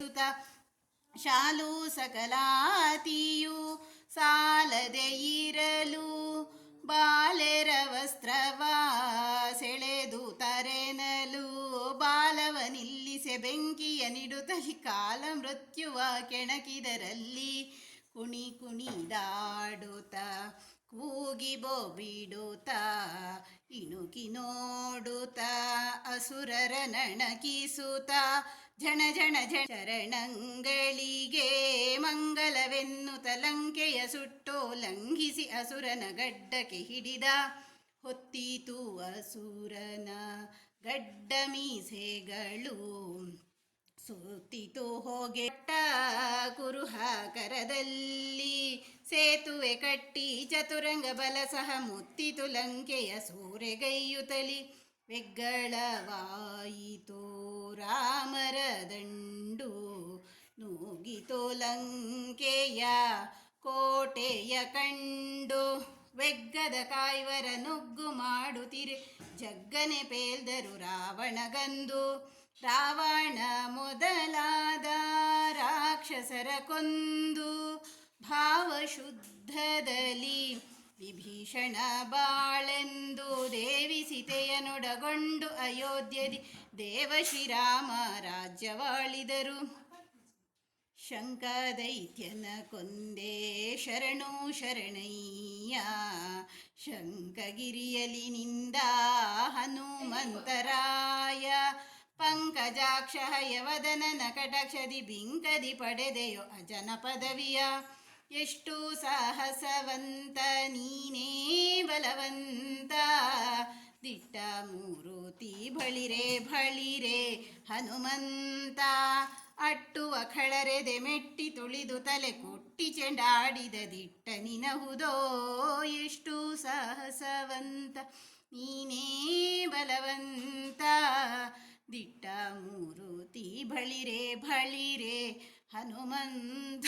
ಸುತ ಶಾಲು ಸಕಲಾತಿಯು ಸಾಲದೆ ಇರಲು ಬಾಲೆರ ವಸ್ತ್ರವ ಸೆಳೆದು ತರೆನಲು ಬಾಲವ ನಿಲ್ಲಿಸೆ ಬೆಂಕಿಯ ನಿಡುತ್ತಲಿ ಕಾಲ ಮೃತ್ಯುವ ಕೆಣಕಿದರಲ್ಲಿ ಕುಣಿ ಕುಣಿದಾಡುತ್ತ ಕೂಗಿ ಬಿಡುತ್ತ ಇಣುಕಿ ನೋಡುತ್ತ ಅಸುರರ ನಣಕಿಸುತ್ತ ಝಣ ಝಣ ಚರಣಗಳಿಗೆ ಮಂಗಲವೆನ್ನುತ್ತ ಲಂಕೆಯ ಸುಟ್ಟೋ ಲಂಘಿಸಿ ಅಸುರನ ಗಡ್ಡಕ್ಕೆ ಹಿಡಿದ ಹೊತ್ತಿತು ಅಸುರನ ಗಡ್ಡ ಮೀಸೆಗಳು ಸುತ್ತಿತು ಹೋಗೆಟ್ಟ ಕುರುಹ ಕರದಲ್ಲಿ ಸೇತುವೆ ಕಟ್ಟಿ ಚತುರಂಗ ಬಲ ಸಹ ಮುತ್ತಿತು ಲಂಕೆಯ ಸೂರೆಗೈಯುತ್ತಲಿ ವೆಗ್ಗಳವಾಯಿತು ರಾಮರ ದಂಡು ನೂಗಿತು ಲಂಕೆಯ ಕೋಟೆಯ ಕಂಡು ವೆಗ್ಗದ ಕಾಯ್ವರ ನುಗ್ಗು ಮಾಡುತ್ತಿರೆ ಜಗ್ಗನೆ ಪೇಲ್ದರು ರಾವಣಗಂದು ರಾವಣ ಮೊದಲಾದ ರಾಕ್ಷಸರ ಕೊಂದು ಭಾವಶುದ್ಧದಲ್ಲಿ ವಿಭೀಷಣ ಬಾಳೆಂದು ದೇವಿ ಸೀತೆಯನೊಡಗೊಂಡು ಅಯೋಧ್ಯದಿ ದೇವಶ್ರೀರಾಮ ರಾಜ್ಯವಾಳಿದರು. ಶಂಕದೈತ್ಯನ ಕೊಂದೇ ಶರಣು ಶರಣಯ್ಯ ಶಂಕಗಿರಿಯಲಿ ನಿಂದ ಹನುಮಂತರಾಯ ಪಂಕಜಾಕ್ಷ ಹಯವದನನ ಕಟಾಕ್ಷದಿ ಬಿಂಕದಿ ಪಡೆದೆಯೋ ಅಜನ ಪದವಿಯ ಎಷ್ಟು ಸಾಹಸವಂತ ನೀನೇ ಬಲವಂತ ದಿಟ್ಟ ಮೂರುತಿ ಬಳಿರೆ ಬಳಿರೆ ಹನುಮಂತ ಅಟ್ಟುವ ಖಳರೆದೆ ಮೆಟ್ಟಿ ತುಳಿದು ತಲೆ ಕೊಟ್ಟಿ ಚೆಂಡಾಡಿದ ದಿಟ್ಟ ನಿನಹುದೋ ಎಷ್ಟು ಸಾಹಸವಂತ ನೀನೇ ಬಲವಂತ ದಿಟ್ಟ ಮೂರುತಿ ಬಳಿರೆ ಬಳಿರೆ ಹನುಮಂತ.